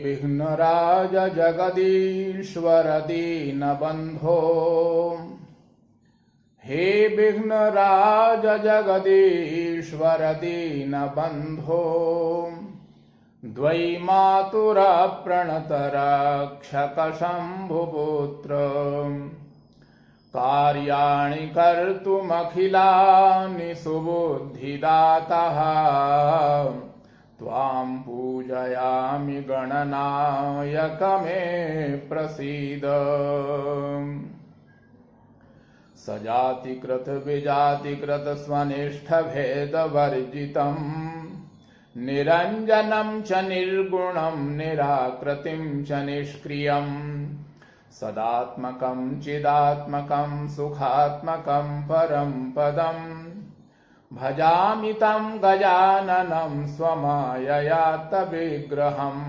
विघ्नराज जगदीश्वर दीनबन्धो हे विघ्नराज जगदीश्वर दीनबन्धो द्वैमातुरप्रणतरक्षक शम्भुपुत्र कार्याणि कर्तुमखिलानि सुबुद्धिदातः त्वां पूजयामि गणनायक मे प्रसीद सजातिकृत विजातिकृत स्वनिष्ठभेदवर्जितम् निरञ्जनं च निर्गुणं निराकृतिं च निष्क्रियम् सदात्मकं चिदात्मकं सुखात्मकं परं पदम् भजामि तं गजाननं स्वमाययात्तविग्रहम्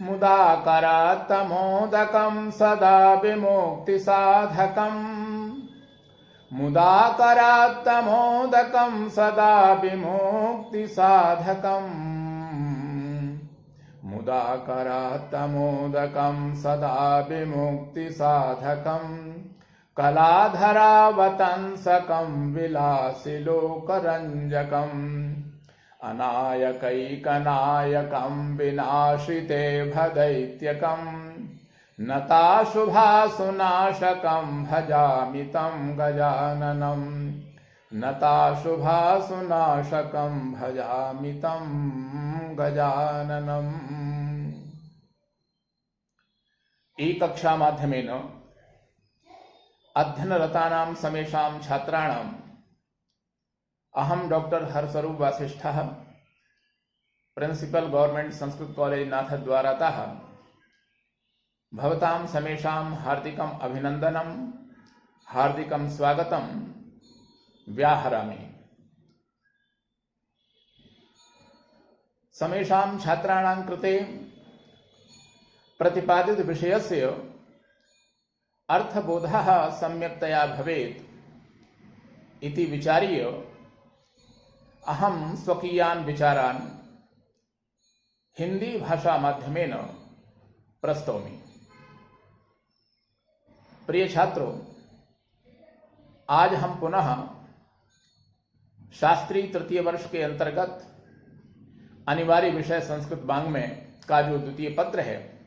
मुदाकरात्तमोदकं सदा विमुक्तिसाधकम् मुदाकरात्तमोदकं सदा विमुक्तिसाधकम् मुदाकरात्तमोदकं सदा विमुक्तिसाधकम् कलाधरावतंसकं विलासिलोकरञ्जकम् अनायकैकनायकं विनाशिते भदैत्यकम् नताशुभासुनाशकं भजामि तं गजाननम् नताशुभासुनाशकं भजामि तं गजाननम्। ई कक्षा माध्यमेन अध्ययनरतानां समेषां छात्राणाम् अहं डॉक्टर हरस्वरूप वासिष्ठः प्रिंसिपल गवर्नमेंट संस्कृत कॉलेज नाथद्वारातः भवतां समेषां हार्दिकम् अभिनन्दनं हार्दिकं स्वागतं व्याहरामि। समेषां छात्राणां कृते प्रतिपादित विषयस्य अर्थबोधः सम्यक्तया भवेत् इति विचार्य अहं स्वकीयान् विचारान् हिंदी भाषा माध्यमेन प्रस्तौमि। प्रिय छात्रों, आज हम पुनः शास्त्री तृतीय वर्ष के अंतर्गत अनिवार्य विषय संस्कृत वाङ्मय का जो द्वितीय पत्र है,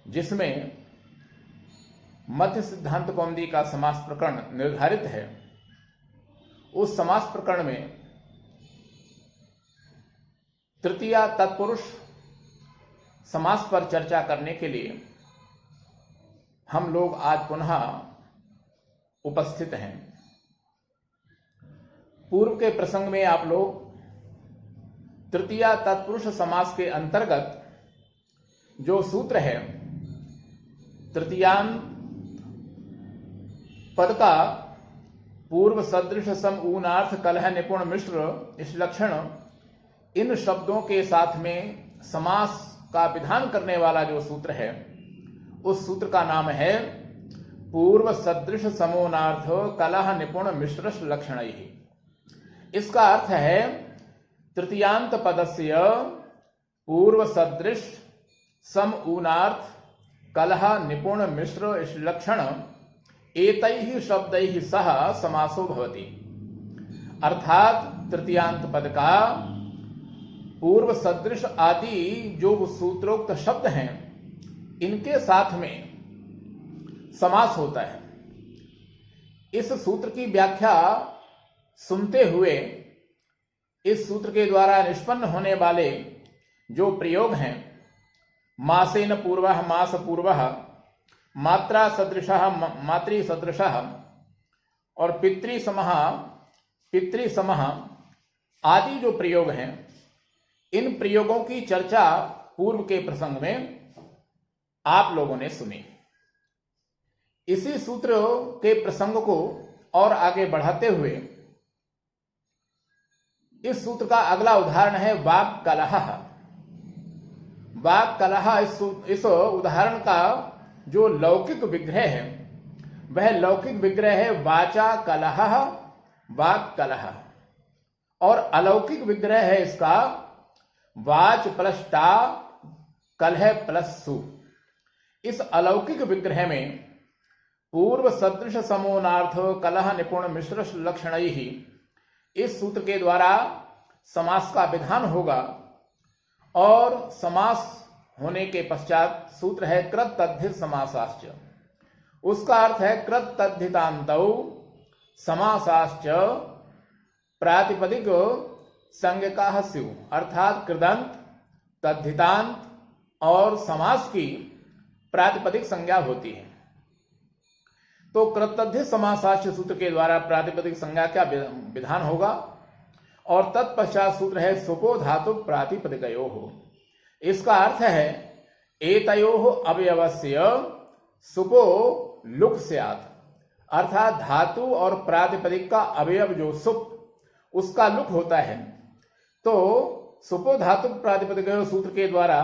जिसमें मध्य सिद्धांत कौमुदी का समास प्रकरण निर्धारित है, उस समास प्रकरण में तृतीया तत्पुरुष समास पर चर्चा करने के लिए हम लोग आज पुनः उपस्थित हैं। पूर्व के प्रसंग में आप लोग तृतीया तत्पुरुष समास के अंतर्गत जो सूत्र है, तृतीयांत पद का पूर्व सदृश सम ऊनार्थ कलह निपुण मिश्र इस लक्षण इन शब्दों के साथ में समास का विधान करने वाला जो सूत्र है, उस सूत्र का नाम है पूर्व सदृश समोनार्थ कलह निपुण मिश्र लक्षणैः। इसका अर्थ है तृतीयांत पदस्य पूर्व सदृश सम ऊनार्थ कलह निपुण मिश्र लक्षण एतैः शब्दैः सह समासो भवति। अर्थात तृतीयांत पद का पूर्व सदृश आदि जो सूत्रोक्त शब्द हैं, इनके साथ में समास होता है। इस सूत्र की व्याख्या सुनते हुए इस सूत्र के द्वारा निष्पन्न होने वाले जो प्रयोग हैं, मासेन पूर्वः मास पूर्वः, मात्रा सदृशः मातृ सदृशः और पितृसमः पितृसमः आदि जो प्रयोग हैं, इन प्रयोगों की चर्चा पूर्व के प्रसंग में आप लोगों ने सुनी। इसी सूत्र के प्रसंग को और आगे बढ़ाते हुए इस सूत्र का अगला उदाहरण है वाक् कलह। वाक् कलह इस उदाहरण का जो लौकिक विग्रह है, वह लौकिक विग्रह है वाचा कलह वाक् कलह, और अलौकिक विग्रह है इसका वाच प्लस टा कलह प्लस सु। इस अलौकिक विग्रह में पूर्व सदृश समोनार्थ कलह निपुण मिश्र लक्षण ही इस सूत्र के द्वारा समास का विधान होगा। और समास होने के पश्चात सूत्र है कृत तद्धित समासाश्च। उसका अर्थ है कृत तद्धितान्तौ समासाश्च प्रातिपदिक संज्ञकाः स्युः, अर्थात कृदंत, तद्धितांत और समास की प्रातिपदिक संज्ञा होती है। तो कृतद्धित समासाश्च सूत्र के द्वारा प्रातिपदिक संज्ञा का विधान होगा। और तत्पश्चात सूत्र है सुपो धातु प्रातिपदिकयोः। इसका अर्थ है एतयोः अवयवस्य सुपो लुक स्यात्, अर्थात धातु और प्रातिपदिक का अवयव जो सुप उसका लुक होता है। तो सुपो धातु प्रातिपदिकयोः सूत्र के द्वारा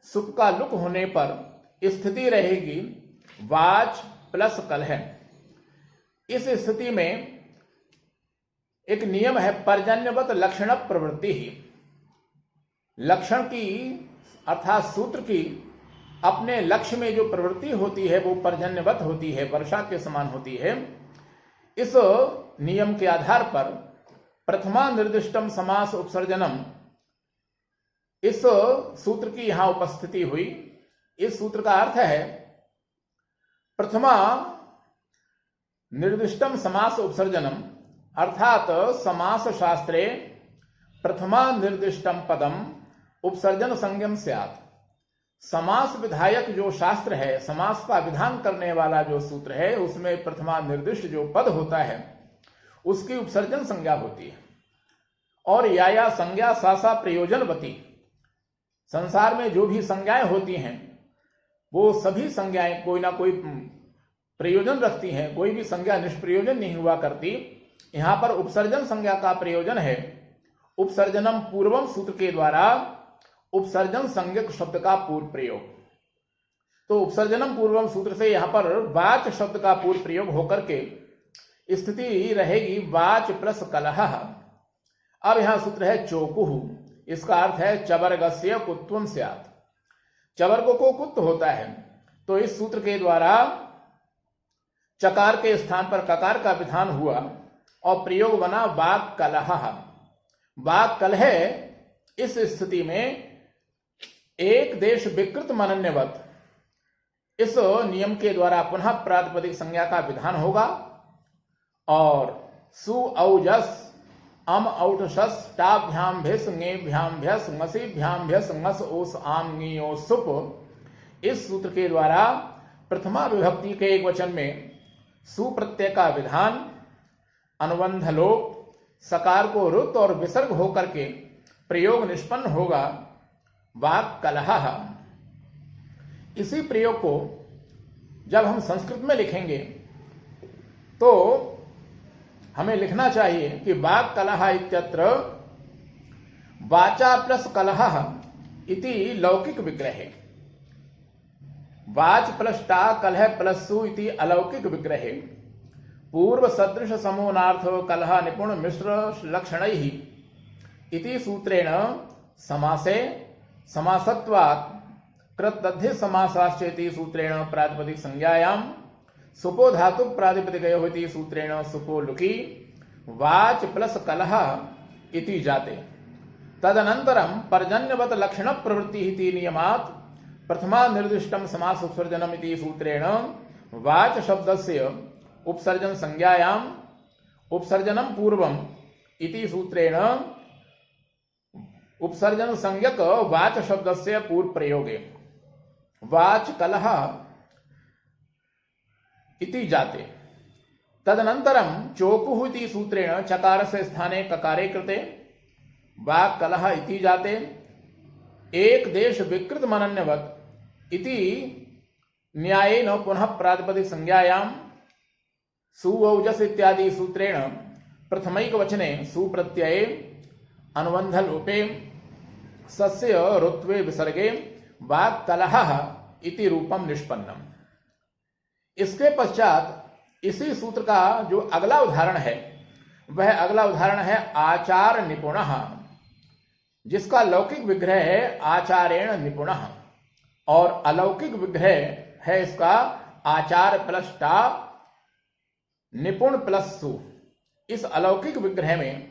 सुप का लुक होने पर स्थिति रहेगी वाच प्लस कलह। इस स्थिति में एक नियम है पर्जन्यवत लक्षण प्रवृत्ति ही। लक्षण की अर्थात सूत्र की अपने लक्ष्य में जो प्रवृत्ति होती है वो पर्जन्यवत होती है, वर्षा के समान होती है। इस नियम के आधार पर प्रथमा निर्दिष्टम समास उपसर्जनम, इस सूत्र की यहां उपस्थिति हुई। इस सूत्र का अर्थ है प्रथमा निर्दिष्टम समास उपसर्जनम, अर्थात समास शास्त्रे प्रथमा निर्दिष्टम पदम उपसर्जन संज्ञम स्यात्। समास विधायक जो शास्त्र है, समास का विधान करने वाला जो सूत्र है, उसमें प्रथमा निर्दिष्ट जो पद होता है उसकी उपसर्जन संज्ञा होती है। और या संज्ञा सासा प्रयोजनवती, संसार में जो भी संज्ञाएं होती हैं वो सभी संज्ञाएं कोई ना कोई प्रयोजन रखती हैं, कोई भी संज्ञा निष्प्रयोजन नहीं हुआ करती। यहां पर उपसर्जन संज्ञा का प्रयोजन है। उपसर्जनम पूर्वम सूत्र के द्वारा उपसर्जन संज्ञक शब्द का पूर्व प्रयोग। तो उपसर्जनम पूर्वम सूत्र से यहां पर वाच शब्द का पूर्व प्रयोग होकर के स्थिति रहेगी वाच प्लस कलह। अब यहां सूत्र है चोकुहु। इसका अर्थ है चवर्गस्य कुत्वम स्यात्, चवर्ग को कुत्व होता है। तो इस सूत्र के द्वारा चकार के स्थान पर ककार का विधान हुआ और प्रयोग बना वाक कलह। वाक कलह इस स्थिति में एक देश विकृत मनन्यवत, इस नियम के द्वारा पुनः प्रातिपदिक संज्ञा का विधान होगा। और सु औजस अम औटशस टाभ्याम भिस ङेभ्याम भ्यस ङसीभ्याम भ्यस ङस ओस आम ङियो सुप, इस सूत्र के द्वारा प्रथमा विभक्ति के एक वचन में सुप्रत्यय का विधान, अनुबंध लोप, सकार को रुत और विसर्ग होकर के प्रयोग निष्पन्न होगा वाक कलह। इसी प्रयोग को जब हम संस्कृत में लिखेंगे तो हमें लिखना चाहिए कि वाक कलह इत्यत्र वाचा प्लस कलह इति लौकिक विग्रहे, वाच प्लस टा कलह प्लस सु इति अलौकिक विग्रहे पूर्व सदृश समोनार्थ कलह निपुण मिश्र लक्षणैः इति सूत्रेण समासे समासत्वात् कृतद्धित समासाश्चेति सूत्रेण प्रातिपदिक संज्ञायां सुपो धातु प्रातिपदिकयोः इति सूत्रेण सुपो लुकी वाच प्लस कलह इति जाते। तदनन्तरं पर्जन्यवत लक्षण प्रवृत्ति इति नियमात् प्रथमा निर्दिष्टम समास उपसर्जनम इति सूत्रेण वाच शब्दस्य उपसर्जन संज्ञायां उपसर्जनम पूर्वम इति सूत्रेण उपसर्जन संज्ञक वाच शब्दस्य पूर्व प्रयोगे वाच कलह इति जाते। तदनन्तरं चोकुः इति सूत्रेण चकारस्य स्थाने ककारे कृते वाक् कलह इति जाते। एक देश विकृत मनन्यवत् इति न्यायेन पुनः प्रातिपदिक संज्ञायां सुऔजस इत्यादि सूत्रेण प्रथमैक वचने सुप्रत्यये अनुबंध लोपे सस्य ऋत्वे विसर्गे वाक् कलह इति रूपम निष्पन्नम। इसके पश्चात इसी सूत्र का जो अगला उदाहरण है वह अगला उदाहरण है आचार निपुणः। जिसका लौकिक विग्रह है आचारेण निपुणः और अलौकिक विग्रह है इसका आचार प्लस टा निपुण प्लस सु। इस अलौकिक विग्रह में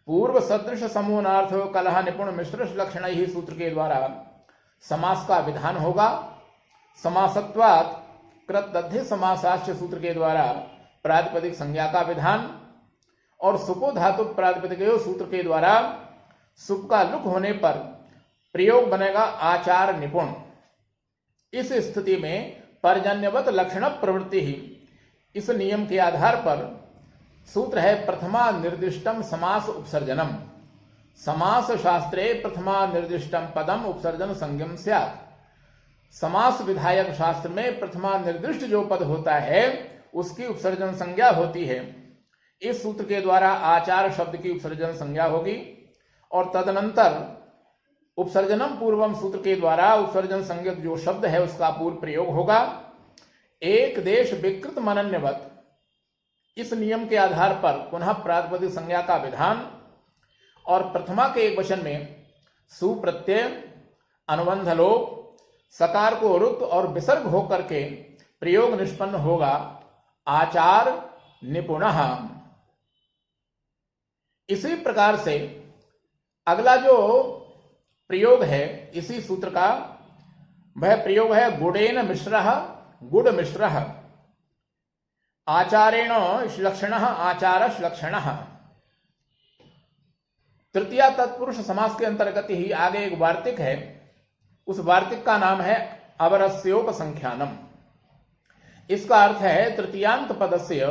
पूर्व सदृश समूहार्थ कलह निपुण मिश्र लक्षण ही सूत्र के द्वारा समास का विधान होगा। समासत्वात् कृतदध्य समासाश्च सूत्र के द्वारा प्रातिपदिक संज्ञा का विधान और सुपो धातु प्रातिपदिक सूत्र के द्वारा सुप का लुक होने पर प्रयोग बनेगा आचार निपुण। इस स्थिति में पर्जन्यवत लक्षण प्रवृत्ति ही इस नियम के आधार पर सूत्र है प्रथमा निर्दिष्टम समास उपसर्जनम। समास शास्त्रे प्रथमा निर्दिष्टम पदम उपसर्जन संज्ञम स्यात्। समास विधायक शास्त्र में प्रथमा निर्दिष्ट जो पद होता है उसकी उपसर्जन संज्ञा होती है। इस सूत्र के द्वारा आचार शब्द की उपसर्जन संज्ञा होगी और तदनंतर उपसर्जनम पूर्वम सूत्र के द्वारा उपसर्जन संज्ञक जो शब्द है उसका पूर्व प्रयोग होगा। एक देश विकृत मनन्यवत इस नियम के आधार पर पुनः प्रातिपदिक संज्ञा का विधान और प्रथमा के एक वचन में सुप्रत्यय अनुबंध लोप सकार को रुत और विसर्ग होकर के प्रयोग निष्पन्न होगा आचार निपुणः। इसी प्रकार से अगला जो प्रयोग है इसी सूत्र का वह प्रयोग है गुडेन मिश्रः गुड़ मिश्रः आचारेण श्लक्षणः आचार श्लक्षणः। तृतीया तत्पुरुष समास के अंतर्गत ही आगे एक वार्तिक है। उस वार्तिक का नाम है अवरस्योपसंख्यानम। इसका अर्थ है तृतीयांत पदस्य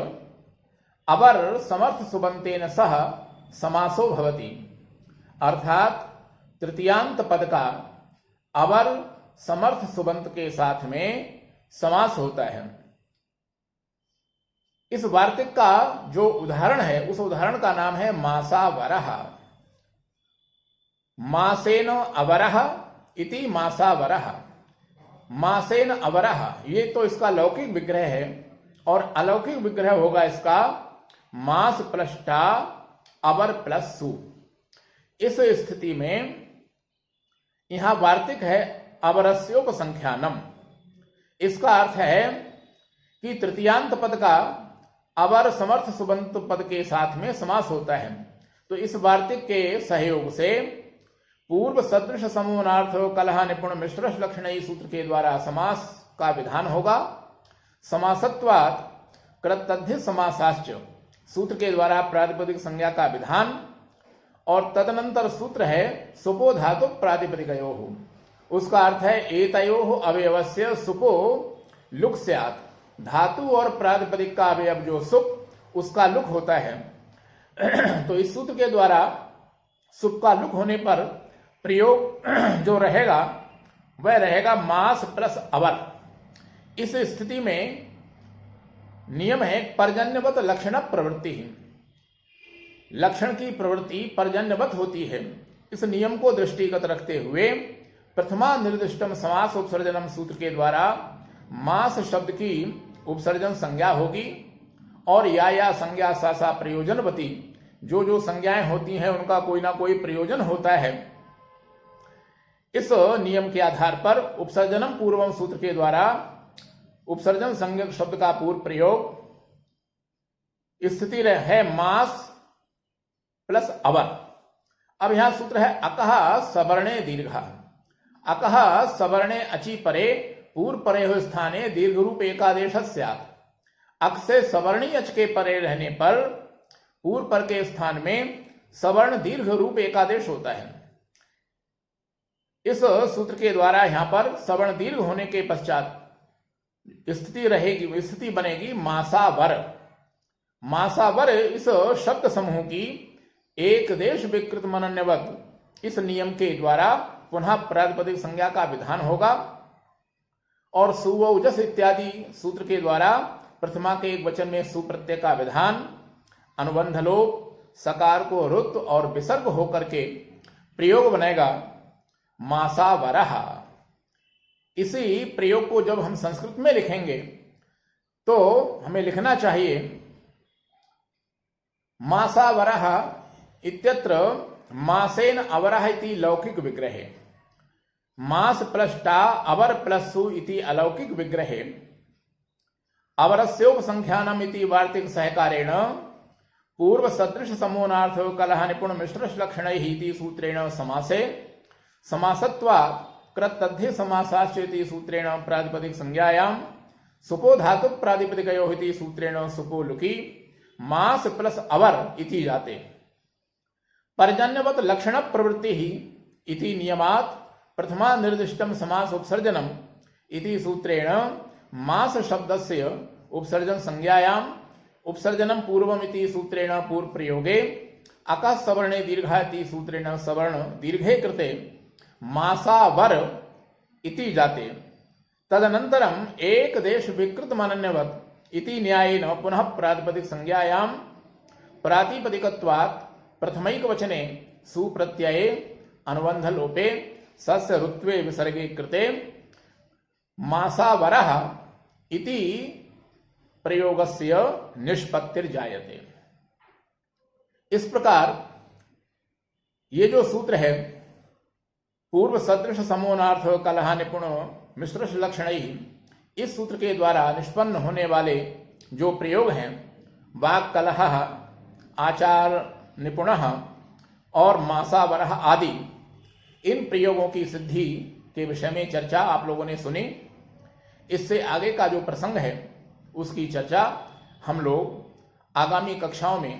अवर समर्थ सुबंतेन सह समासो भवति। अर्थात तृतीयांत पद का अवर समर्थ सुबंत के साथ में समास होता है। इस वार्तिक का जो उदाहरण है उस उदाहरण का नाम है मासावरः। मासेन अवरः इति मासावरः। मासेन अवरः ये तो इसका लौकिक विग्रह है और अलौकिक विग्रह होगा इसका मास प्लस टा अवर प्लस सु। इस स्थिति में यहां वार्तिक है अवरस्योपसंख्यानम। इसका अर्थ है कि तृतीयांत पद का अवर समर्थ सुबंत पद के साथ में समास होता है। तो इस वार्तिक के सहयोग से पूर्व सदृश समूहार्थ कलह निपुण मिश्र लक्षण सूत्र के द्वारा समास का विधान होगा। समासत्वात् कृतदध्य समासाश्च सूत्र के द्वारा प्रातिपदिक संज्ञा का विधान और तदनंतर सूत्र है सुपो धातु प्रातिपदिकयोः। उसका अर्थ है एतयोः अवयवस्य सुपो लुक स्यात्। धातु और प्रातिपदिक का अवयव जो सुप उसका लुक होता है। तो इस सूत्र के द्वारा सुप का लुक होने पर प्रयोग जो रहेगा वह रहेगा मास प्लस अवर। इस स्थिति में नियम है पर्जन्यवत लक्षण प्रवृत्ति। लक्षण की प्रवृत्ति पर्जन्यवत होती है। इस नियम को दृष्टिगत रखते हुए प्रथमा निर्दिष्टम समास उपसर्जनम सूत्र के द्वारा मास शब्द की उपसर्जन संज्ञा होगी और या संज्ञा सा प्रयोजनवती जो जो संज्ञाएं होती हैं उनका कोई ना कोई प्रयोजन होता है। इस नियम के आधार पर उपसर्जनम पूर्वम सूत्र के द्वारा उपसर्जन संज्ञक शब्द का पूर्व प्रयोग स्थिति है मास प्लस अवर। अब यहां सूत्र है अकः सवर्णे दीर्घ। अकः सवर्णे अचि परे पूर्व परे हो स्थाने दीर्घ रूप एकादेश स्यात्। अक से सवर्णी अच के परे रहने पर पूर्व पर के स्थान में सवर्ण दीर्घ रूप एकादेश होता है। इस सूत्र के द्वारा यहां पर सवर्ण दीर्घ होने के पश्चात स्थिति बनेगी मासावर। मासावर इस शब्द समूह की एक देश विकृत मनन्यवत इस नियम के द्वारा पुनः प्रातिपदिक संज्ञा का विधान होगा और सुवौजस इत्यादि सूत्र के द्वारा प्रथमा के एक वचन में सुप्रत्यय का विधान अनुबंध लोप सकार को रुत और विसर्ग होकर के प्रयोग बनेगा मासावरः। इसी प्रयोग को जब हम संस्कृत में लिखेंगे तो हमें लिखना चाहिए मासावरः इत्यत्र मासेन अवरः इति लौकिक विग्रहे मास प्लस टा अवर प्लस सु इति अलौकिक विग्रहे अवरस्योपसंख्यानम इति वार्तिक सहकारेण पूर्व सदृश समूनार्थ कलह निपुण मिश्र लक्षणैः इति सूत्रेण समासे समासत्वात् कृतध्ये समासाश्च इति सूत्रेण प्रातिपदिक संज्ञायां सुको धातु प्रातिपदिकयोः इति सूत्रेण सुको लुकी मास प्लस अवर इति जाते पर्जन्यवत लक्षण प्रवृत्ति इति नियमात् प्रथमा निर्दिष्टम समास उपसर्जनम इति सूत्रेण मास शब्दस्य उपसर्जन संज्ञायां उपसर्जनम पूर्वम इति सूत्रेण पूर्व प्रयोगे अकः सवर्णे दीर्घा इति सूत्रेण सवर्ण दीर्घे कृते मासावर इति जाते तदनन्तरम एक देश विकृत मनन्यवत इति न्यायेन पुनः प्रातिपदिक संज्ञायां प्रातिपदिकत्वात् प्रथमैक वचने सुप्रत्यये अनुबंध लोपे सस्य ऋत्वे विसर्गे कृते मासावरः इति प्रयोगस्य निष्पत्तिर्जायते। इस प्रकार ये जो सूत्र है पूर्व सदृश समूनार्थ कलह निपुण मिश्र लक्षणैः, इस सूत्र के द्वारा निष्पन्न होने वाले जो प्रयोग हैं वाक् कलह, आचार निपुणः और मासावरः आदि, इन प्रयोगों की सिद्धि के विषय में चर्चा आप लोगों ने सुनी। इससे आगे का जो प्रसंग है उसकी चर्चा हम लोग आगामी कक्षाओं में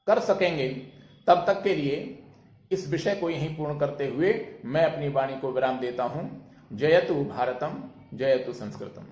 कर सकेंगे। तब तक के लिए इस विषय को यहीं पूर्ण करते हुए मैं अपनी वाणी को विराम देता हूं। जयतु भारतम, जयतु संस्कृतम।